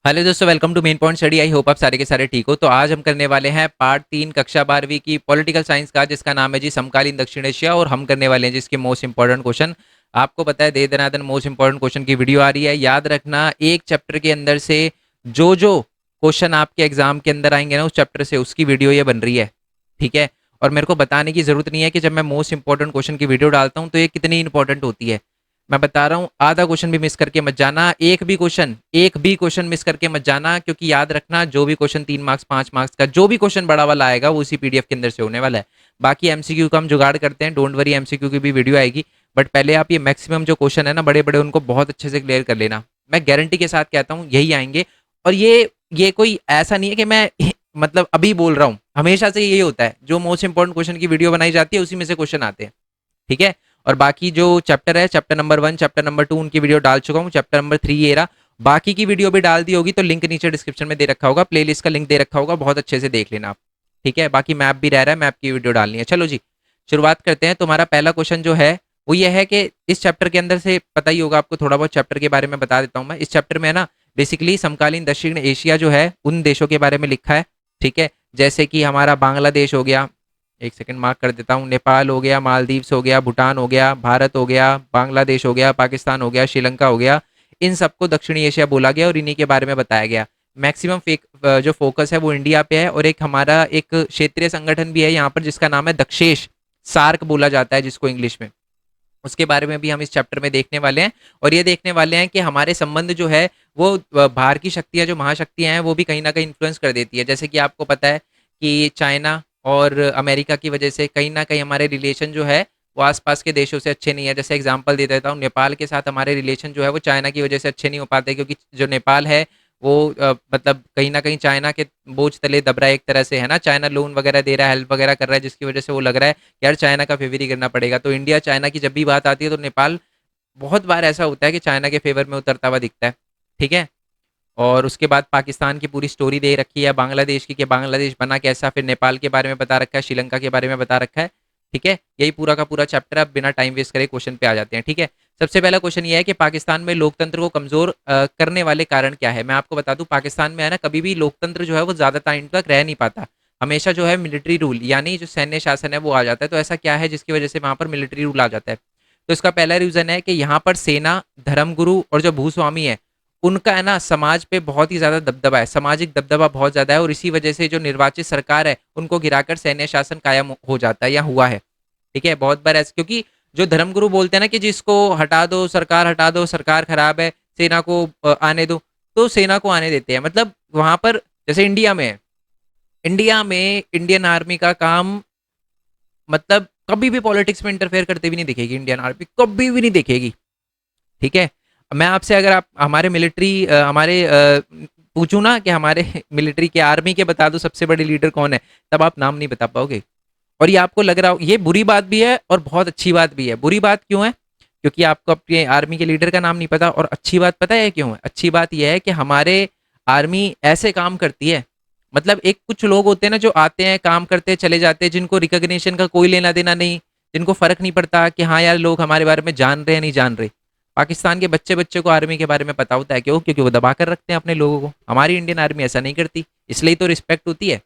Hello दोस्तों, welcome to main point study. I hope आप सारे के सारे ठीक हो। तो आज हम करने वाले हैं पार्ट 3 कक्षा 12वीं की पॉलिटिकल साइंस का, जिसका नाम है जी समकालीन दक्षिण एशिया। और हम करने वाले हैं जिसके मोस्ट इंपॉर्टेंट क्वेश्चन। आपको पता है दे दनादन मोस्ट इंपॉर्टेंट क्वेश्चन की वीडियो आ रही है। याद रखना, एक चैप्टर के अंदर से जो जो क्वेश्चन आपके एग्जाम के अंदर आएंगे ना, उस चैप्टर से उसकी वीडियो ये बन रही है। ठीक है। और मेरे को बताने की जरूरत नहीं है कि जब मैं मोस्ट इंपॉर्टेंट क्वेश्चन की वीडियो डालता हूँ तो ये कितनी इंपॉर्टेंट होती है। मैं बता रहा हूँ, आधा क्वेश्चन भी मिस करके मत जाना। एक भी क्वेश्चन मिस करके मत जाना, क्योंकि याद रखना, जो भी क्वेश्चन 3 मार्क्स 5 मार्क्स का जो भी क्वेश्चन बड़ा वाला आएगा वो उसी पीडीएफ के अंदर से होने वाला है। बाकी एमसीक्यू का हम जुगाड़ करते हैं, डोंट वरी, एमसीक्यू की भी वीडियो आएगी। बट पहले आप ये मैक्सिमम जो क्वेश्चन है ना, बड़े बड़े, उनको बहुत अच्छे से क्लियर कर लेना। मैं गारंटी के साथ कहता हूँ यही आएंगे। और ये कोई ऐसा नहीं है कि मैं मतलब अभी बोल रहा हूँ, हमेशा से यही होता है। जो मोस्ट इंपॉर्टेंट क्वेश्चन की वीडियो बनाई जाती है उसी में से क्वेश्चन आते हैं। ठीक है। और बाकी जो चैप्टर है, चैप्टर नंबर 1, चैप्टर नंबर 2, उनकी वीडियो डाल चुका हूँ। चैप्टर नंबर 3 ये रहा। बाकी की वीडियो भी डाल दी होगी तो लिंक नीचे डिस्क्रिप्शन में दे रखा होगा, प्लेलिस्ट का लिंक दे रखा होगा, बहुत अच्छे से देख लेना आप। ठीक है। बाकी मैप भी रह रहा है, मैप की वीडियो डालनी है। चलो जी, शुरुआत करते हैं। तुम्हारा पहला क्वेश्चन जो है वो ये है कि इस चैप्टर के अंदर से पता ही होगा आपको, थोड़ा बहुत चैप्टर के बारे में बता देता हूँ मैं। इस चैप्टर में है ना, बेसिकली समकालीन दक्षिण एशिया जो है उन देशों के बारे में लिखा है। ठीक है। जैसे कि हमारा बांग्लादेश हो गया, एक सेकंड मार्क कर देता हूँ, नेपाल हो गया, मालदीव्स हो गया, भूटान हो गया, भारत हो गया, बांग्लादेश हो गया, पाकिस्तान हो गया, श्रीलंका हो गया। इन सबको दक्षिणी एशिया बोला गया और इन्हीं के बारे में बताया गया। मैक्सिमम जो फोकस है वो इंडिया पे है। और एक हमारा एक क्षेत्रीय संगठन भी है यहाँ पर जिसका नाम है दक्षेश, सार्क बोला जाता है जिसको इंग्लिश में। उसके बारे में भी हम इस चैप्टर में देखने वाले हैं। और ये देखने वाले हैं कि हमारे संबंध जो है वो बाहर की शक्तियां, जो महाशक्तियां हैं, वो भी कहीं ना कहीं इन्फ्लुएंस कर देती है। जैसे कि आपको पता है कि चाइना और अमेरिका की वजह से कहीं ना कहीं हमारे रिलेशन जो है वो आसपास के देशों से अच्छे नहीं है। जैसे एग्जांपल दे देता हूँ, नेपाल के साथ हमारे रिलेशन जो है वो चाइना की वजह से अच्छे नहीं हो पाते, क्योंकि जो नेपाल है वो मतलब कहीं ना कहीं चाइना के बोझ तले दब रहा है एक तरह से, है ना। चाइना लोन वगैरह दे रहा है, हेल्प वगैरह कर रहा है, जिसकी वजह से वो लग रहा है कि यार चाइना का फेवर ही करना पड़ेगा। तो इंडिया चाइना की जब भी बात आती है तो नेपाल बहुत बार ऐसा होता है कि चाइना के फेवर में उतरता हुआ दिखता है। ठीक है। और उसके बाद पाकिस्तान की पूरी स्टोरी दे रखी है, बांग्लादेश की, कि बांग्लादेश बना कैसा, फिर नेपाल के बारे में बता रखा है, श्रीलंका के बारे में बता रखा है। ठीक है। यही पूरा का पूरा चैप्टर। अब बिना टाइम वेस्ट करे क्वेश्चन पे आ जाते हैं। ठीक है। सबसे पहला क्वेश्चन ये है कि पाकिस्तान में लोकतंत्र को कमजोर करने वाले कारण क्या है। मैं आपको बता दूं, पाकिस्तान में है ना, कभी भी लोकतंत्र जो है वो ज्यादा टाइम तक रह नहीं पाता। हमेशा जो है मिलिट्री रूल, यानी जो सैन्य शासन है वो आ जाता है। तो ऐसा क्या है जिसकी वजह से वहां पर मिलिट्री रूल आ जाता है? तो इसका पहला रीजन है कि यहाँ पर सेना, धर्मगुरु और जो भूस्वामी है, उनका है ना समाज पे बहुत ही ज्यादा दबदबा है, सामाजिक दबदबा बहुत ज्यादा है। और इसी वजह से जो निर्वाचित सरकार है उनको गिराकर सैन्य शासन कायम हो जाता है या हुआ है। ठीक है। बहुत बार ऐसे, क्योंकि जो धर्मगुरु बोलते हैं ना कि जिसको हटा दो सरकार, हटा दो सरकार खराब है, सेना को आने दो, तो सेना को आने देते हैं। मतलब वहां पर जैसे इंडिया में है, इंडिया में इंडियन आर्मी का काम, मतलब कभी भी पॉलिटिक्स में इंटरफेयर करते भी नहीं दिखेगी इंडियन आर्मी, कभी भी नहीं दिखेगी। ठीक है। मैं आपसे, अगर आप हमारे मिलिट्री हमारे पूछूं ना कि हमारे मिलिट्री के, आर्मी के बता दो सबसे बड़े लीडर कौन है, तब आप नाम नहीं बता पाओगे। और ये आपको लग रहा हो, ये बुरी बात भी है और बहुत अच्छी बात भी है। बुरी बात क्यों है? क्योंकि आपको अपने आर्मी के लीडर का नाम नहीं पता। और अच्छी बात पता है क्यों है? अच्छी बात यह है कि हमारे आर्मी ऐसे काम करती है, मतलब एक कुछ लोग होते हैं ना जो आते हैं, काम करते हैं, चले जाते हैं, जिनको रिकॉग्निशन का कोई लेना देना नहीं, जिनको फर्क नहीं पड़ता कि हाँ यार लोग हमारे बारे में जान रहे हैं नहीं जान रहे। पाकिस्तान के बच्चे बच्चे को आर्मी के बारे में पता होता है। क्यों? क्योंकि वो दबा कर रखते हैं अपने लोगों को। हमारी इंडियन आर्मी ऐसा नहीं करती, इसलिए तो रिस्पेक्ट होती है।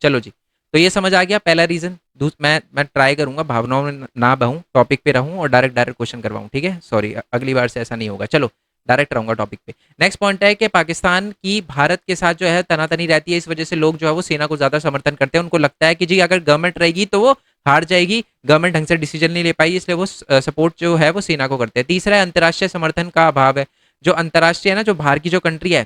चलो जी, तो ये समझ आ गया पहला रीजन। मैं ट्राई करूंगा भावनाओं में ना बहूं, टॉपिक पे रहूं और डायरेक्ट डायरेक्ट क्वेश्चन करवाऊं। ठीक है, सॉरी, अगली बार से ऐसा नहीं होगा। चलो, डायरेक्ट रहूंगा टॉपिक पे। नेक्स्ट पॉइंट है कि पाकिस्तान की भारत के साथ जो है तनातनी रहती है, इस वजह से लोग जो है वो सेना को ज्यादा समर्थन करते हैं। उनको लगता है कि जी अगर गवर्नमेंट रहेगी तो वो हार जाएगी, गवर्नमेंट ढंग से डिसीजन नहीं ले पाई, इसलिए वो सपोर्ट जो है वो सेना को करते हैं। तीसरा है अंतर्राष्ट्रीय समर्थन का अभाव है। जो अंतर्राष्ट्रीय है ना, जो बाहर की जो कंट्री है,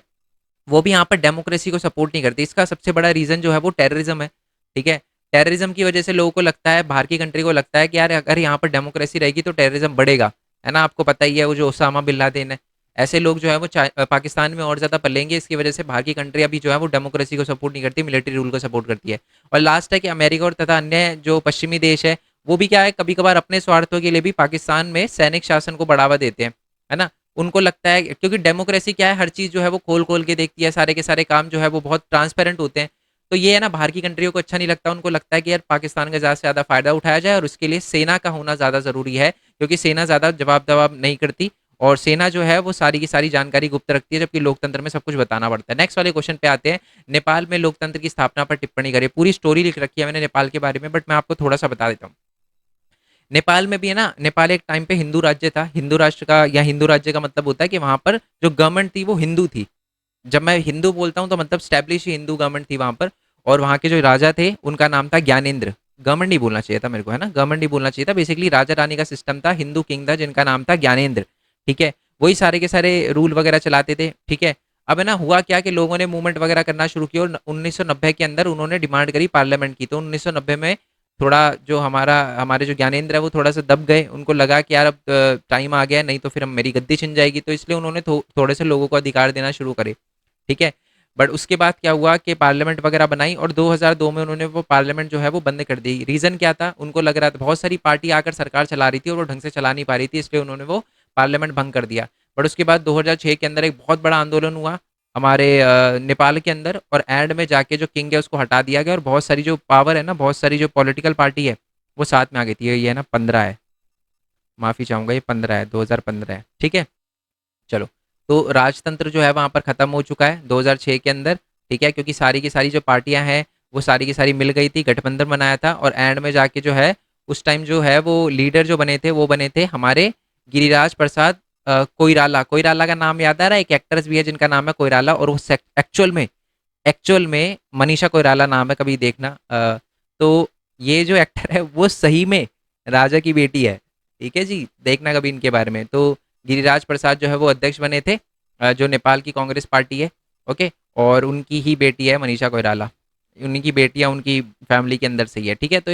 वो भी यहाँ पर डेमोक्रेसी को सपोर्ट नहीं करती। इसका सबसे बड़ा रीजन जो है वो टेररिज्म है। ठीक है। टेररिज्म की वजह से लोगों को लगता है, बाहर की कंट्री को लगता है कि यार अगर यहाँ पर डेमोक्रेसी रहेगी तो टेररिज्म बढ़ेगा, है ना। आपको पता ही है वो जो ओसामा बिन लादेन है, ऐसे लोग जो है वो पाकिस्तान में और ज्यादा पलेंगे। इसकी वजह से बाहर की कंट्री अभी जो है वो डेमोक्रेसी को सपोर्ट नहीं करती, मिलिट्री रूल को सपोर्ट करती है। और लास्ट है कि अमेरिका और तथा अन्य जो पश्चिमी देश है, वो भी क्या है, कभी कभार अपने स्वार्थों के लिए भी पाकिस्तान में सैनिक शासन को बढ़ावा देते हैं, है ना। उनको लगता है, क्योंकि डेमोक्रेसी क्या है, हर चीज जो है वो खोल खोल के देखती है, सारे के सारे काम जो है वो बहुत ट्रांसपेरेंट होते हैं। तो ये है ना, बाहर की कंट्रियों को अच्छा नहीं लगता। उनको लगता है कि यार पाकिस्तान का ज्यादा से ज्यादा फायदा उठाया जाए और उसके लिए सेना का होना ज्यादा जरूरी है, क्योंकि सेना ज्यादा जवाब दवाब नहीं करती और सेना जो है वो सारी की सारी जानकारी गुप्त रखती है, जबकि लोकतंत्र में सब कुछ बताना पड़ता है। नेक्स्ट वाले क्वेश्चन पे आते हैं। नेपाल में लोकतंत्र की स्थापना पर टिप्पणी करें। पूरी स्टोरी लिख रखी है मैंने नेपाल के बारे में, बट मैं आपको थोड़ा सा बता देता हूँ। नेपाल में भी है ना, नेपाल एक टाइम पे हिंदू राज्य था। हिंदू राष्ट्र का या हिंदू राज्य का मतलब होता है कि वहां पर जो गवर्नमेंट थी वो हिंदू थी। जब मैं हिंदू बोलता हूँ तो मतलब स्टैब्लिश हिंदू गवर्नमेंट थी वहां पर। और वहाँ के जो राजा थे उनका नाम था ज्ञानेंद्र। गवर्नमेंट नहीं बोलना चाहिए था मेरे को, है ना, गवर्नमेंट नहीं बोलना चाहिए था। बेसिकली राजा रानी का सिस्टम था, हिंदू किंग था जिनका नाम था ज्ञानेंद्र। ठीक है, वही सारे के सारे रूल वगैरह चलाते थे। ठीक है, अब है ना हुआ क्या कि लोगों ने मूवमेंट वगैरह करना शुरू किया और 1990 के अंदर उन्होंने डिमांड करी पार्लियामेंट की। तो 1990 में थोड़ा जो हमारे जो ज्ञानेंद्र है वो थोड़ा सा दब गए। उनको लगा कि यार अब टाइम आ गया, नहीं तो फिर हम मेरी गद्दी छिन जाएगी। तो इसलिए उन्होंने थोड़े से लोगों को अधिकार देना शुरू करे। ठीक है, बट उसके बाद क्या हुआ कि पार्लियामेंट वगैरह बनाई और 2002 में उन्होंने वो पार्लियामेंट जो है वो बंद कर दी। रीज़न क्या था, उनको लग रहा था बहुत सारी पार्टी आकर सरकार चला रही थी और वो ढंग से चला नहीं पा रही थी, इसलिए उन्होंने वो पार्लियामेंट भंग कर दिया। बट उसके बाद 2006 के अंदर एक बहुत बड़ा आंदोलन हुआ हमारे नेपाल के अंदर, और एंड में जाके जो किंग है उसको हटा दिया गया और बहुत सारी जो पावर है ना, बहुत सारी जो पॉलिटिकल पार्टी है वो साथ में आ गई थी। ये है ना 15 है, माफ़ी चाहूँगा, ये 15 है, 2015 है। ठीक है, चलो। तो राजतंत्र जो है वहाँ पर ख़त्म हो चुका है 2006 के अंदर। ठीक है, क्योंकि सारी की सारी जो पार्टियां हैं वो सारी की सारी मिल गई थी, गठबंधन बनाया था, और एंड में जाके जो है उस टाइम जो है वो लीडर जो बने थे वो बने थे हमारे गिरिराज प्रसाद कोइराला। कोइराला का नाम याद आ रहा है? एक एक्ट्रेस भी है जिनका नाम है कोइराला, और वो एक्चुअल में मनीषा कोइराला नाम है, कभी देखना। तो ये जो एक्टर है वो सही में राजा की बेटी है। ठीक है जी, देखना कभी इनके बारे में। तो गिरिराज प्रसाद जो है वो अध्यक्ष बने थे, जो नेपाल की कांग्रेस पार्टी है। ओके, और उनकी ही बेटी है मनीषा कोइराला। उन्हीं की बेटियां उनकी फैमिली के अंदर से ही है। ठीक है, तो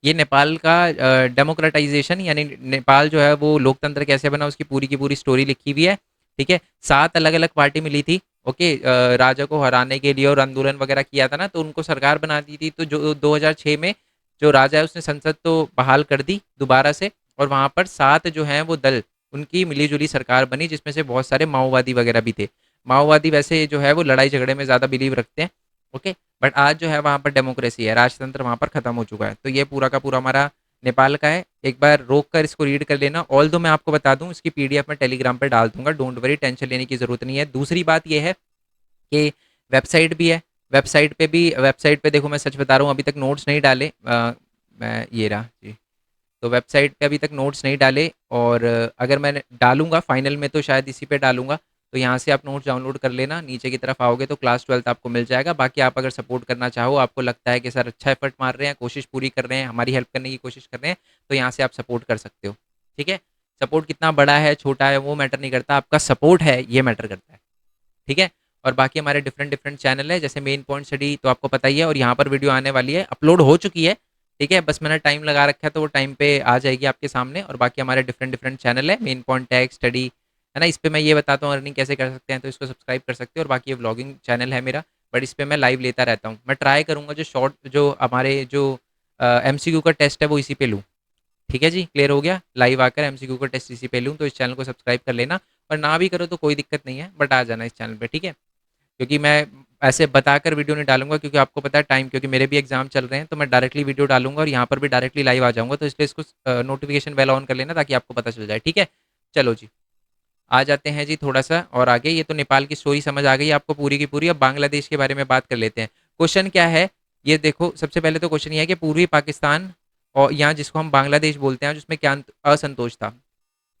ये नेपाल का डेमोक्रेटाइजेशन, यानी नेपाल जो है वो लोकतंत्र कैसे बना उसकी पूरी की पूरी स्टोरी लिखी हुई है। ठीक है, 7 अलग अलग पार्टी मिली थी। ओके, राजा को हराने के लिए, और आंदोलन वगैरह किया था ना, तो उनको सरकार बना दी थी। तो जो 2006 में जो राजा है उसने संसद तो बहाल कर दी दोबारा से, और वहाँ पर 7 जो हैं वो दल, उनकी मिली-जुली सरकार बनी, जिसमें से बहुत सारे माओवादी वगैरह भी थे। माओवादी वैसे जो है वो लड़ाई झगड़े में ज़्यादा बिलीव रखते हैं। ओके, बट आज जो है वहाँ पर डेमोक्रेसी है, राजतंत्र वहाँ पर खत्म हो चुका है। तो ये पूरा का पूरा हमारा नेपाल का है। एक बार रोक कर इसको रीड कर लेना। ऑल दो मैं आपको बता दूं, इसकी पीडीएफ मैं टेलीग्राम पर डाल दूंगा, डोंट वरी, टेंशन लेने की ज़रूरत नहीं है। दूसरी बात ये है कि वेबसाइट भी है। वेबसाइट पे देखो, मैं सच बता रहा हूँ, अभी तक नोट्स नहीं डाले। मैं ये रहा जी। तो वेबसाइट पे अभी तक नोट्स नहीं डाले, और अगर मैं डालूंगा फाइनल में तो शायद इसी पे डालूंगा। तो यहाँ से आप नोट्स डाउनलोड कर लेना, नीचे की तरफ आओगे तो क्लास 12 आपको मिल जाएगा। बाकी आप अगर सपोर्ट करना चाहो, आपको लगता है कि सर अच्छा एफर्ट मार रहे हैं, कोशिश पूरी कर रहे हैं, हमारी हेल्प करने की कोशिश कर रहे हैं, तो यहाँ से आप सपोर्ट कर सकते हो। ठीक है, सपोर्ट कितना बड़ा है छोटा है वो मैटर नहीं करता, आपका सपोर्ट है ये मैटर करता है। ठीक है, और बाकी हमारे डिफरेंट डिफरेंट चैनल है, जैसे मेन पॉइंट स्टडी तो आपको पता ही है, और यहाँ पर वीडियो आने वाली है, अपलोड हो चुकी है। ठीक है, बस मैंने टाइम लगा रखा है तो वो टाइम पे आ जाएगी आपके सामने। और बाकी हमारे डिफरेंट डिफरेंट चैनल है, मेन पॉइंट टैग स्टडी, है ना, इस पे मैं ये बताता हूँ अर्निंग कैसे कर सकते हैं, तो इसको सब्सक्राइब कर सकते हो। और बाकी ये व्लॉगिंग चैनल है मेरा, बट इस पर मैं लाइव लेता रहता हूँ। मैं ट्राई करूँगा जो शॉर्ट जो हमारे जो MCQ का टेस्ट है वो इसी पे लूँ। ठीक है जी, क्लियर हो गया? लाइव आकर MCQ का टेस्ट इसी पे लूँ, तो इस चैनल को सब्सक्राइब कर लेना। और ना भी करो तो कोई दिक्कत नहीं है, बट आ जाना इस चैनल पे। ठीक है, क्योंकि मैं ऐसे बताकर वीडियो नहीं डालूंगा, क्योंकि आपको पता है टाइम, क्योंकि मेरे भी एग्जाम चल रहे हैं, तो मैं डायरेक्टली वीडियो डालूंगा और यहाँ पर भी डायरेक्टली लाइव आ जाऊंगा। तो इसलिए इसको नोटिफिकेशन बेल ऑन कर लेना ताकि आपको पता चल जाए। ठीक है, चलो जी, आ जाते हैं जी थोड़ा सा और आगे। ये तो नेपाल की स्टोरी समझ आ गई आपको पूरी की पूरी। अब बांग्लादेश के बारे में बात कर लेते हैं। क्वेश्चन क्या है ये देखो, सबसे पहले तो क्वेश्चन ये है कि पूर्वी पाकिस्तान, और यहाँ जिसको हम बांग्लादेश बोलते हैं, जिसमें क्या असंतोष था।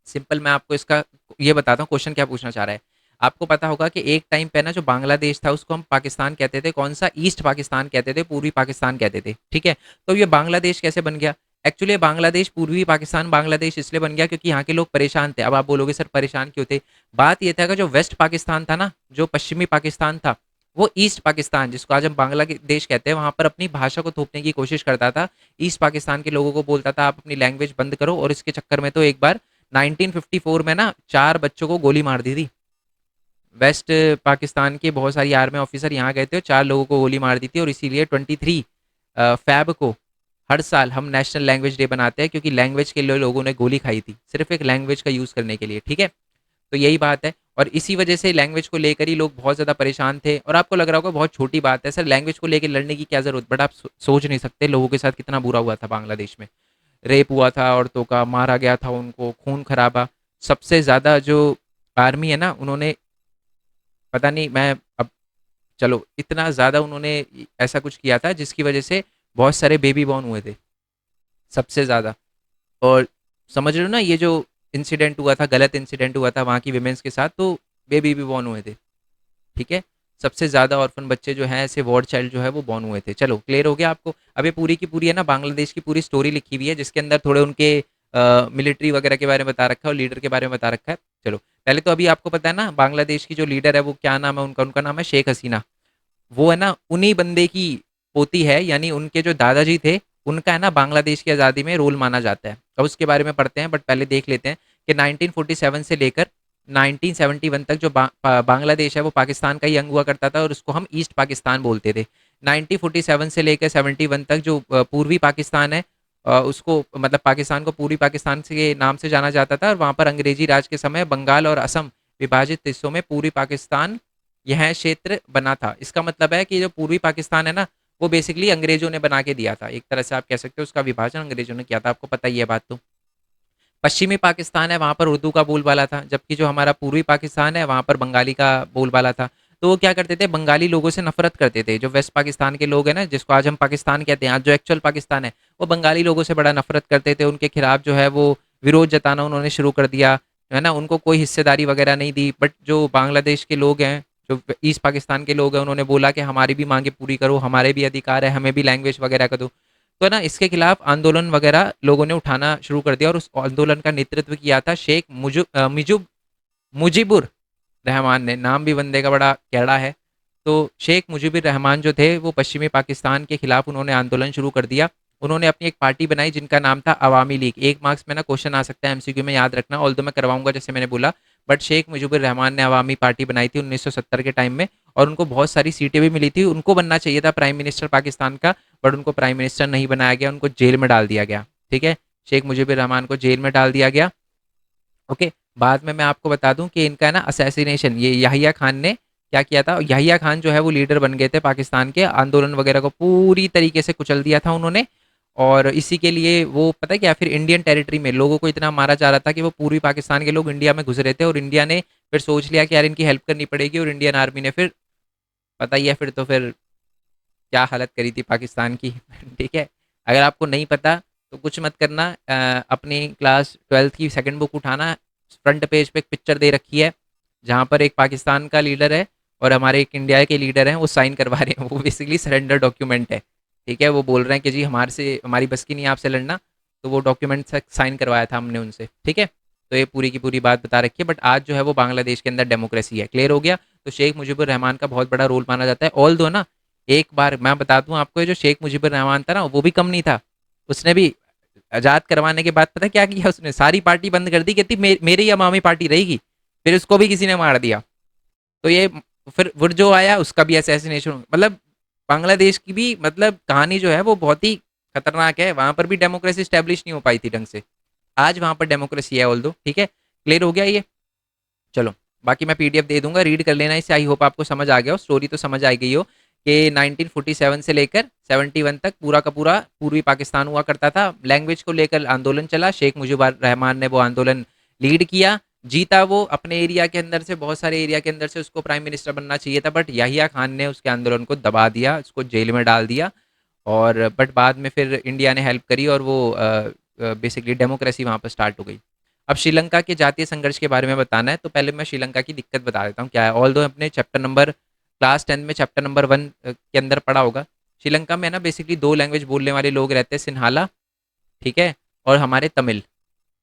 सिंपल, मैं आपको इसका ये बताता हूँ क्वेश्चन क्या पूछना चाह रहा है। आपको पता होगा कि एक टाइम पे ना जो बांग्लादेश था उसको हम पाकिस्तान कहते थे, कौन सा, ईस्ट पाकिस्तान कहते थे, पूर्वी पाकिस्तान कहते थे। ठीक है, तो ये बांग्लादेश कैसे बन गया? एक्चुअली बांग्लादेश पूर्वी पाकिस्तान बांग्लादेश इसलिए बन गया क्योंकि यहाँ के लोग परेशान थे। अब आप बोलोगे सर परेशान क्यों थे? बात ये था कि जो वेस्ट पाकिस्तान था ना, जो पश्चिमी पाकिस्तान था, वो ईस्ट पाकिस्तान, जिसको आज हम बांग्लादेश कहते हैं, वहां पर अपनी भाषा को थोपने की कोशिश करता था। ईस्ट पाकिस्तान के लोगों को बोलता था आप अपनी लैंग्वेज बंद करो, और इसके चक्कर में तो एक बार 1954 में ना 4 बच्चों को गोली मार दी थी। वेस्ट पाकिस्तान के बहुत सारी आर्मी ऑफिसर यहाँ गए थे और 4 लोगों को गोली मार दी थी। और इसीलिए 23 फैब को हर साल हम नेशनल लैंग्वेज डे बनाते हैं, क्योंकि लैंग्वेज के लिए लोगों ने गोली खाई थी, सिर्फ एक लैंग्वेज का यूज़ करने के लिए। ठीक है, तो यही बात है, और इसी वजह से लैंग्वेज को लेकर ही लोग बहुत ज़्यादा परेशान थे। और आपको लग रहा होगा बहुत छोटी बात है सर, लैंग्वेज को लेकर लड़ने की क्या ज़रूरत, बट आप सोच नहीं सकते लोगों के साथ कितना बुरा हुआ था। बांग्लादेश में रेप हुआ था, औरतों का मारा गया था, उनको खून खराबा। सबसे ज़्यादा जो आर्मी है ना, उन्होंने पता नहीं मैं अब, चलो इतना ज़्यादा उन्होंने ऐसा कुछ किया था जिसकी वजह से बहुत सारे बेबी बॉर्न हुए थे, सबसे ज़्यादा। और समझ रहे हो ना, ये जो इंसिडेंट हुआ था, गलत इंसिडेंट हुआ था वहाँ की विमेंस के साथ, तो बेबी भी बॉर्न हुए थे, ठीक है। सबसे ज़्यादा ऑर्फन बच्चे जो हैं ऐसे वॉर चाइल्ड जो है वो बॉर्न हुए थे। चलो क्लियर हो गया आपको। अब ये पूरी की पूरी है ना बांग्लादेश की पूरी स्टोरी लिखी हुई है, जिसके अंदर थोड़े उनके मिलिट्री वगैरह के बारे में बता रखा है और लीडर के बारे में बता रखा है। चलो पहले तो अभी आपको पता है ना बांग्लादेश की जो लीडर है वो क्या नाम है उनका, उनका नाम है शेख हसीना। वो है ना उन्हीं बंदे की पोती है, यानी उनके जो दादाजी थे उनका है ना बांग्लादेश की आज़ादी में रोल माना जाता है। अब उसके बारे में पढ़ते हैं, बट पहले देख लेते हैं कि 1947 से लेकर 1971 तक जो बांग्लादेश है वो पाकिस्तान का ही अंग हुआ करता था और उसको हम ईस्ट पाकिस्तान बोलते थे। 1947 से लेकर 71 तक जो पूर्वी पाकिस्तान है, उसको मतलब पाकिस्तान को पूर्वी पाकिस्तान के नाम से जाना जाता था, और वहाँ पर अंग्रेजी राज के समय बंगाल और असम विभाजित हिस्सों में पूर्वी पाकिस्तान यह क्षेत्र बना था। इसका मतलब है कि जो पूर्वी पाकिस्तान है ना, वो बेसिकली अंग्रेजों ने बना के दिया था, एक तरह से आप कह सकते हो उसका विभाजन अंग्रेजों ने किया था, आपको पता ही है बात तो। पश्चिमी पाकिस्तान है वहाँ पर उर्दू का बोलबाला था, जबकि जो हमारा पूर्वी पाकिस्तान है वहाँ पर बंगाली का बोलबाला था। तो वो क्या करते थे, बंगाली लोगों से नफरत करते थे। जो वेस्ट पाकिस्तान के लोग हैं ना, जिसको आज हम पाकिस्तान कहते हैं, आज जो एक्चुअल पाकिस्तान है, वो बंगाली लोगों से बड़ा नफरत करते थे। उनके खिलाफ जो है वो विरोध जताना उन्होंने शुरू कर दिया, है ना। उनको कोई हिस्सेदारी वगैरह नहीं दी। बट जो बांग्लादेश के लोग हैं, जो ईस्ट पाकिस्तान के लोग हैं, उन्होंने बोला कि हमारी भी मांगे पूरी करो, हमारे भी अधिकार है, हमें भी लैंग्वेज वगैरह का दो। तो ना इसके खिलाफ आंदोलन वगैरह लोगों ने उठाना शुरू कर दिया, और उस आंदोलन का नेतृत्व किया था शेख मुजीबुर रहमान ने। नाम भी बंदे का बड़ा कैड़ा है। तो शेख मुजीबुर रहमान जो थे वो पश्चिमी पाकिस्तान के खिलाफ उन्होंने आंदोलन शुरू कर दिया। उन्होंने अपनी एक पार्टी बनाई जिनका नाम था अवामी लीग। एक मार्क्स में ना क्वेश्चन आ सकता है एमसीक्यू में, याद रखना, ऑल दो मैं करवाऊंगा जैसे मैंने बोला। बट शेख मुजीबुर रहमान ने अवामी पार्टी बनाई थी 1970 के टाइम में, और उनको बहुत सारी सीटें भी मिली थी। उनको बनना चाहिए था प्राइम मिनिस्टर पाकिस्तान का, बट उनको प्राइम मिनिस्टर नहीं बनाया गया, उनको जेल में डाल दिया गया, ठीक है। शेख मुजीबुर रहमान को जेल में डाल दिया गया। ओके। बाद में मैं आपको बता दूं कि इनका है ना असैसिनेशन, ये याहिया खान ने क्या किया था। याहिया खान जो है वो लीडर बन गए थे पाकिस्तान के, आंदोलन वगैरह को पूरी तरीके से कुचल दिया था उन्होंने। और इसी के लिए वो पता है क्या, फिर इंडियन टेरिटरी में लोगों को इतना मारा जा रहा था कि वो पूर्वी पाकिस्तान के लोग इंडिया में घुस रहे थे, और इंडिया ने फिर सोच लिया कि यार इनकी हेल्प करनी पड़ेगी, और इंडियन आर्मी ने फिर, पता ही है फिर तो फिर क्या हालत करी थी पाकिस्तान की ठीक है। अगर आपको नहीं पता तो कुछ मत करना, अपनी क्लास 12th की सेकंड बुक उठाना, फ्रंट पेज पे एक पिक्चर दे रखी है जहाँ पर एक पाकिस्तान का लीडर है और हमारे एक इंडिया के लीडर हैं, वो साइन करवा रहे हैं। वो बेसिकली सरेंडर डॉक्यूमेंट है, ठीक है। वो बोल रहे हैं कि जी हमारे से, हमारी बस की नहीं आपसे लड़ना, तो वो डॉक्यूमेंट साइन करवाया था हमने उनसे, ठीक है। तो ये पूरी की पूरी बात बता रखी है। बट आज जो है वो बांग्लादेश के अंदर डेमोक्रेसी है, क्लियर हो गया। तो शेख मुजीबुर रहमान का बहुत बड़ा रोल माना जाता है। ऑल दो ना, एक बार मैं बता दूं आपको, ये जो शेख मुजीबुर रहमान था ना, वो भी कम नहीं था। उसने भी आज़ाद करवाने के बाद पता क्या किया, उसने सारी पार्टी बंद कर दी, कहती मेरी ही अवामी पार्टी रहेगी। फिर उसको भी किसी ने मार दिया। तो ये फिर वो जो आया उसका भी असैसिनेशन, मतलब बांग्लादेश की भी मतलब कहानी जो है वो बहुत ही खतरनाक है। वहां पर भी डेमोक्रेसी स्टैब्लिश नहीं हो पाई थी ढंग से। आज वहां पर डेमोक्रेसी है ऑल दो, ठीक है। क्लियर हो गया ये। चलो, बाकी मैं पीडीएफ दे दूंगा, रीड कर लेना इसे। आई होप आपको समझ आ गया हो, स्टोरी तो समझ आ गई हो कि 1947 से लेकर 71 तक पूरा का पूरा पूर्वी पाकिस्तान हुआ करता था। लैंग्वेज को लेकर आंदोलन चला, शेख मुजीबुर रहमान ने वो आंदोलन लीड किया, जीता वो अपने एरिया के अंदर से, बहुत सारे एरिया के अंदर से उसको प्राइम मिनिस्टर बनना चाहिए था, बट याहिया खान ने उसके आंदोलन को दबा दिया, उसको जेल में डाल दिया। और बट बाद में फिर इंडिया ने हेल्प करी और वो बेसिकली डेमोक्रेसी वहाँ पर स्टार्ट हो गई। अब श्रीलंका के जातीय संघर्ष के बारे में बताना है, तो पहले मैं श्रीलंका की दिक्कत बता देता हूँ क्या है। ऑल दो अपने चैप्टर नंबर क्लास 10 में चैप्टर नंबर 1 के अंदर पढ़ा होगा। श्रीलंका में ना बेसिकली दो लैंग्वेज बोलने वाले लोग रहते हैं, सिन्हाला, ठीक है, और हमारे तमिल,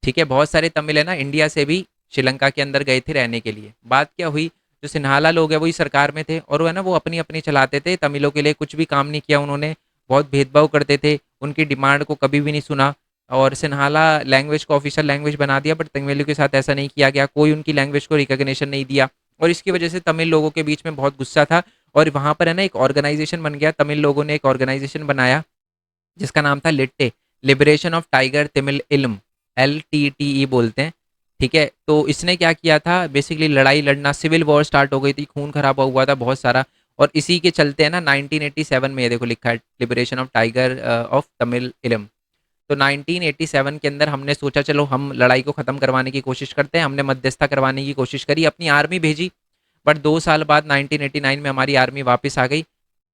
ठीक है। बहुत सारे तमिल है ना इंडिया से भी श्रीलंका के अंदर गए थे रहने के लिए। बात क्या हुई, जो सिन्हाला लोग हैं वही सरकार में थे, और वो है ना वो अपनी अपनी चलाते थे, तमिलों के लिए कुछ भी काम नहीं किया उन्होंने। बहुत भेदभाव करते थे, उनकी डिमांड को कभी भी नहीं सुना। और सिन्हाला लैंग्वेज को ऑफिशियल लैंग्वेज बना दिया, बट तमिलों के साथ ऐसा नहीं किया गया, कोई उनकी लैंग्वेज को रिकॉग्निशन नहीं दिया। और इसकी वजह से तमिल लोगों के बीच में बहुत गुस्सा था, और वहाँ पर है ना एक ऑर्गेनाइजेशन बन गया। तमिल लोगों ने एक ऑर्गेनाइजेशन बनाया जिसका नाम था लिट्टे, लिबरेशन ऑफ टाइगर तमिल इल्म, LTTE बोलते हैं, ठीक है। तो इसने क्या किया था, बेसिकली लड़ाई लड़ना, सिविल वॉर स्टार्ट हो गई थी, खून खराबा हुआ था बहुत सारा। और इसी के चलते है ना 1987 में ये देखो लिखा है liberation of tiger of Tamil इलम। तो 1987 के अंदर हमने सोचा चलो हम लड़ाई को ख़त्म करवाने की कोशिश करते हैं, हमने मध्यस्थता करवाने की कोशिश करी, अपनी आर्मी भेजी। बट 2 साल बाद 1989 में हमारी आर्मी वापस आ गई।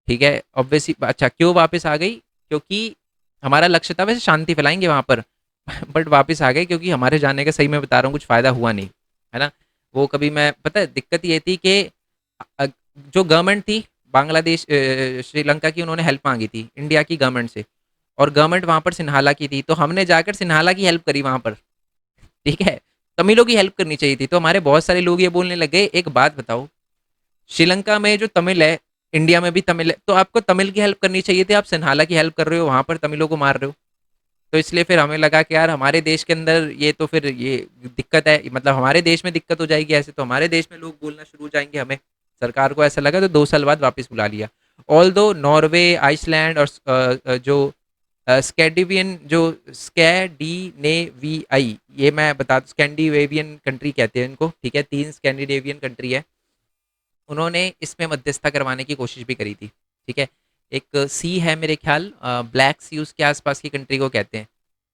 ठीक है, ऑब्वियसली अच्छा क्यों वापस आ गई, क्योंकि हमारा लक्ष्य था वैसे शांति फैलाएंगे वहाँ पर बट वापस आ गए क्योंकि हमारे जाने का, सही में बता रहा हूँ, कुछ फ़ायदा हुआ नहीं, है ना। वो कभी मैं पता है दिक्कत ये थी कि अ, जो गवर्नमेंट थी बांग्लादेश श्रीलंका की, उन्होंने हेल्प मांगी थी इंडिया की गवर्नमेंट से, और गवर्नमेंट वहाँ पर सिन्हाला की थी, तो हमने जाकर सिन्हाला की हेल्प करी वहाँ पर। ठीक है, तमिलों की हेल्प करनी चाहिए थी। तो हमारे बहुत सारे लोग ये बोलने लगे, एक बात बताओ, श्रीलंका में जो तमिल है, इंडिया में भी तमिल है, तो आपको तमिल की हेल्प करनी चाहिए थी, आप सिन्हाला की हेल्प कर रहे हो, वहां पर तमिलों को मार रहे हो। तो इसलिए फिर हमें लगा कि यार हमारे देश के अंदर ये तो फिर ये दिक्कत है, मतलब हमारे देश में दिक्कत हो जाएगी ऐसे, तो हमारे देश में लोग बोलना शुरू हो जाएंगे हमें। सरकार को ऐसा लगा, तो 2 साल बाद वापस बुला लिया। ऑल दो नॉर्वे, आइसलैंड और जो स्कैंडिवियन जो स्कैडिनेवियाई, ये मैं बता, स्कैंडिनेवियन कंट्री कहते हैं इनको, ठीक है, 3 स्कैंडिनेवियन कंट्री है, उन्होंने इसमें मध्यस्थता करवाने की कोशिश भी करी थी। ठीक है, एक सी है मेरे ख्याल, ब्लैक सी उसके आसपास की कंट्री को कहते हैं।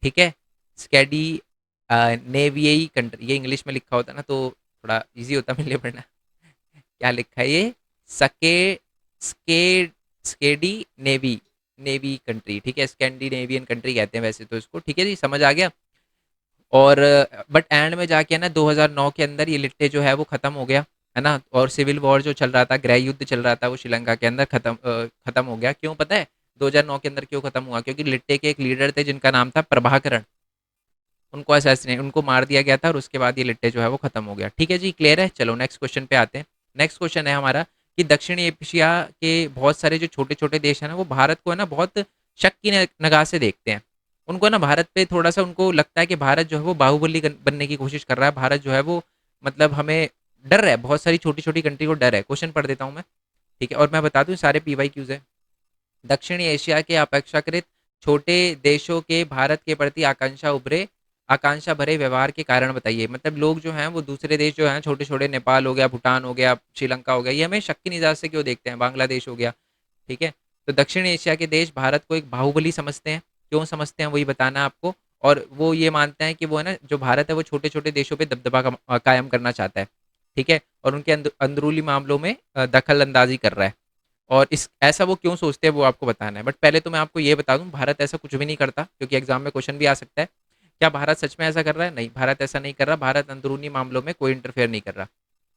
ठीक है, स्कैडी नेवियई कंट्री, ये इंग्लिश में लिखा होता ना तो थोड़ा इजी होता मेरे लिए पढ़ना। क्या लिखा है ये, सके स्के स्केडी नेवी, नेवी कंट्री, ठीक है, स्कैंडिनेवियन कंट्री कहते हैं वैसे तो इसको। ठीक है जी, समझ आ गया। और बट एंड में जाके ना 2009 के अंदर ये लिट्टे जो है वो खत्म हो गया, है ना। और सिविल वॉर जो चल रहा था, गृह युद्ध चल रहा था, वो श्रीलंका के अंदर खत्म हो गया। क्यों पता है 2009 के अंदर क्यों खत्म हुआ? क्योंकि लिट्टे के एक लीडर थे जिनका नाम था प्रभाकरण, उनको असैसिनेट, उनको मार दिया गया था, और उसके बाद ये लिट्टे जो है वो खत्म हो गया। ठीक है जी, क्लियर है। चलो नेक्स्ट क्वेश्चन पे आते हैं। नेक्स्ट क्वेश्चन है हमारा कि दक्षिणी एशिया के बहुत सारे जो छोटे छोटे देश हैं ना, वो भारत को है ना बहुत शक की नगाह से देखते हैं। उनको ना भारत पे थोड़ा सा उनको लगता है कि भारत जो है वो बाहुबली बनने की कोशिश कर रहा है, भारत जो है वो मतलब हमें डर है, बहुत सारी छोटी छोटी कंट्री को डर है। क्वेश्चन पढ़ देता हूँ मैं, ठीक है, और मैं बता दूँ सारे PYQs है। दक्षिणी एशिया के अपेक्षाकृत छोटे देशों के भारत के प्रति आकांक्षा भरे व्यवहार के कारण बताइए। मतलब लोग जो हैं वो दूसरे देश जो हैं छोटे छोटे, नेपाल हो गया, भूटान हो गया, श्रीलंका हो गया, ये हमें शक की निगाह से क्यों देखते हैं, बांग्लादेश हो गया। ठीक है, तो दक्षिण एशिया के देश भारत को एक बाहुबली समझते हैं। क्यों समझते हैं वही बताना है आपको। और वो ये मानते हैं कि वो है ना, जो भारत है वो छोटे छोटे देशों पे दबदबा कायम करना चाहता है। ठीक है, और उनके अंदरूनी मामलों में दखल अंदाजी कर रहा है। और इस ऐसा वो क्यों सोचते हैं वो आपको बताना है। बट पहले तो मैं आपको ये बता दूं, भारत ऐसा कुछ भी नहीं करता, क्योंकि एग्जाम में क्वेश्चन भी आ सकता है। क्या भारत सच में ऐसा कर रहा है? नहीं, भारत ऐसा नहीं कर रहा। भारत अंदरूनी मामलों में कोई इंटरफेयर नहीं कर रहा।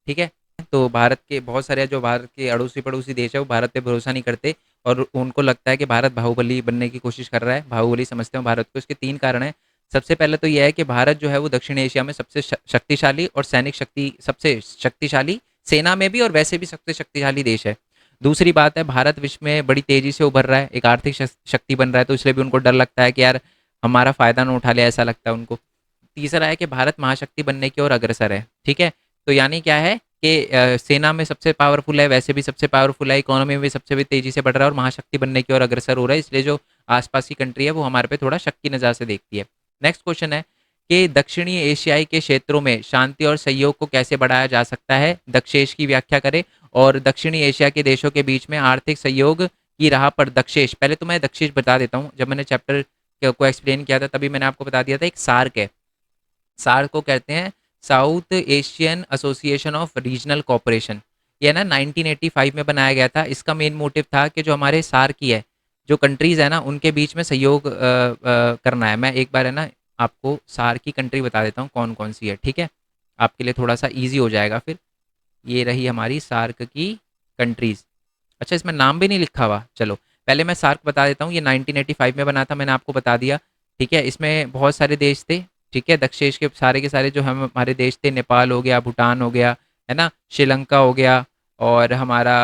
ठीक है, तो भारत के बहुत सारे जो भारत के अड़ोसी पड़ोसी देश है वो भारत पे भरोसा नहीं करते, और उनको लगता है कि भारत बाहुबली बनने की कोशिश कर रहा है, बाहुबली समझते हैं भारत को। इसके 3 कारण हैं। सबसे पहले तो यह है कि भारत जो है वो दक्षिण एशिया में सबसे शक्तिशाली और सैनिक शक्ति, सबसे शक्तिशाली सेना में भी और वैसे भी सबसे शक्तिशाली देश है। दूसरी बात है, भारत विश्व में बड़ी तेजी से उभर रहा है, एक आर्थिक शक्ति बन रहा है, तो इसलिए भी उनको डर लगता है कि यार हमारा फायदा ना उठा ले, ऐसा लगता है उनको। तीसरा है कि भारत महाशक्ति बनने की ओर अग्रसर है। ठीक है, तो यानी क्या है कि सेना में सबसे पावरफुल है, वैसे भी सबसे पावरफुल है, इकोनॉमी में सबसे भी तेजी से बढ़ रहा है, और महाशक्ति बनने की ओर अग्रसर हो रहा है। इसलिए जो आसपास की कंट्री है वो हमारे पे थोड़ा शक की नज़र से देखती है। नेक्स्ट क्वेश्चन है कि दक्षिणी एशियाई के क्षेत्रों में शांति और सहयोग को कैसे बढ़ाया जा सकता है, दक्षेश की व्याख्या करें। और दक्षिणी एशिया के देशों के बीच में आर्थिक सहयोग की राह पर दक्षेश, पहले तो मैं दक्षेश बता देता हूँ, जब मैंने चैप्टर को एक्सप्लेन किया था तभी मैंने आपको बता दिया था, एक सार्क है। सार्क को कहते हैं south Asian association of regional cooperation. ये ना 1985 में बनाया गया था। इसका मेन मोटिव था कि जो हमारे सार्क की है, जो कंट्रीज़ है ना, उनके बीच में सहयोग करना है। मैं एक बार है ना आपको सार्क की कंट्री बता देता हूँ कौन कौन सी है, ठीक है, आपके लिए थोड़ा सा ईजी हो जाएगा फिर। ये रही हमारी सार्क की कंट्रीज़। अच्छा, इसमें नाम भी नहीं लिखा हुआ। चलो पहले मैं सार्क बता देता हूँ। ये 1985 में बना था, मैंने आपको बता दिया। ठीक है, इसमें बहुत सारे देश थे। ठीक है, दक्षेश के सारे जो हम हमारे देश थे, नेपाल हो गया, भूटान हो गया, है ना, श्रीलंका हो गया, और हमारा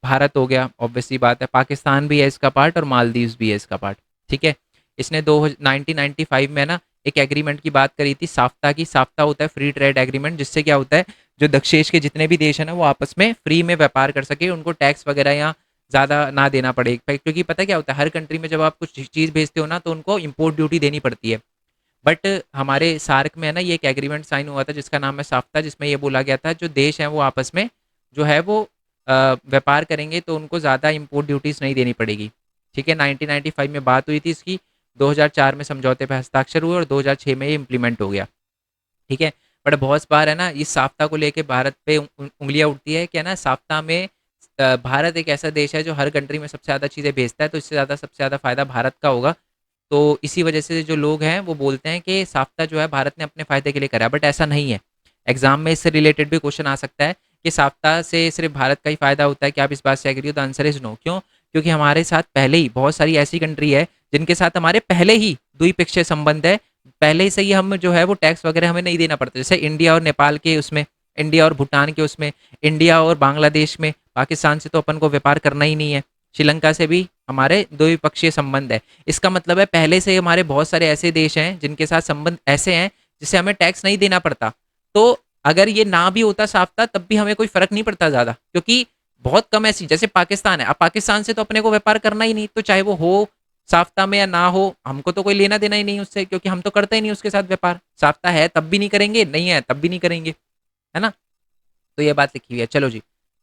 भारत हो गया, ऑब्वियसली बात है, पाकिस्तान भी है इसका पार्ट, और मालदीव्स भी है इसका पार्ट। ठीक है, इसने 1995 में ना एक एग्रीमेंट की बात करी थी, साफ्ता की। साफ्ता होता है फ्री ट्रेड एग्रीमेंट, जिससे क्या होता है, जो दक्षेश के जितने भी देश हैं ना वो आपस में फ्री में व्यापार कर सके, उनको टैक्स वगैरह या ज़्यादा ना देना पड़े। क्योंकि पता क्या होता है, हर कंट्री में जब आप कुछ चीज़ भेजते हो ना तो उनको इम्पोर्ट ड्यूटी देनी पड़ती है। बट हमारे सार्क में है ना ये एक एग्रीमेंट साइन हुआ था जिसका नाम है साफ्ता, जिसमें ये बोला गया था जो देश हैं वो आपस में जो है वो व्यापार करेंगे तो उनको ज़्यादा इम्पोर्ट ड्यूटीज़ नहीं देनी पड़ेगी। ठीक है, 1995 में बात हुई थी इसकी, 2004 में समझौते पर हस्ताक्षर हुए और 2006 में ये इम्प्लीमेंट हो गया। ठीक है। बट बहुत बार है ना इस साफ्ता को लेके भारत पे उंगलियां उठती है कि है ना साफ्ता में भारत एक ऐसा देश है जो हर कंट्री में सबसे ज़्यादा चीज़ें भेजता है, तो इससे ज़्यादा सबसे ज़्यादा फायदा भारत का होगा। तो इसी वजह से जो लोग हैं वो बोलते हैं कि साफ्ता जो है भारत ने अपने फायदे के लिए करा है, बट ऐसा नहीं है। एग्जाम में इससे रिलेटेड भी क्वेश्चन आ सकता है कि साफ्ता से सिर्फ भारत का ही फायदा होता है, क्या आप इस बात से एग्री हो? The answer is no. क्यों? क्योंकि हमारे साथ पहले ही बहुत सारी ऐसी कंट्री है जिनके साथ हमारे पहले ही द्विपक्षीय संबंध है, पहले से ही हम जो है वो टैक्स वगैरह हमें नहीं देना पड़ता। जैसे इंडिया और नेपाल के उसमें, इंडिया और भूटान के उसमें, इंडिया और बांग्लादेश में, पाकिस्तान से तो अपन को व्यापार करना ही नहीं है, श्रीलंका से भी हमारे द्विपक्षीय संबंध है। इसका मतलब है पहले से हमारे बहुत सारे ऐसे देश हैं जिनके साथ संबंध ऐसे हैं जिससे हमें टैक्स नहीं देना पड़ता। तो अगर ये ना भी होता साफ्ता तब भी हमें कोई फर्क नहीं पड़ता ज़्यादा, क्योंकि बहुत कम ऐसी, जैसे पाकिस्तान है, अब पाकिस्तान से तो अपने को व्यापार करना ही नहीं, तो चाहे वो हो साफ्ता में या ना हो, हमको तो कोई लेना देना ही नहीं उससे, क्योंकि हम तो करते ही नहीं उसके साथ व्यापार। साफ्ता है तब भी नहीं करेंगे, नहीं है तब भी नहीं करेंगे, है ना? तो ये बात लिखी हुई है। चलो जी,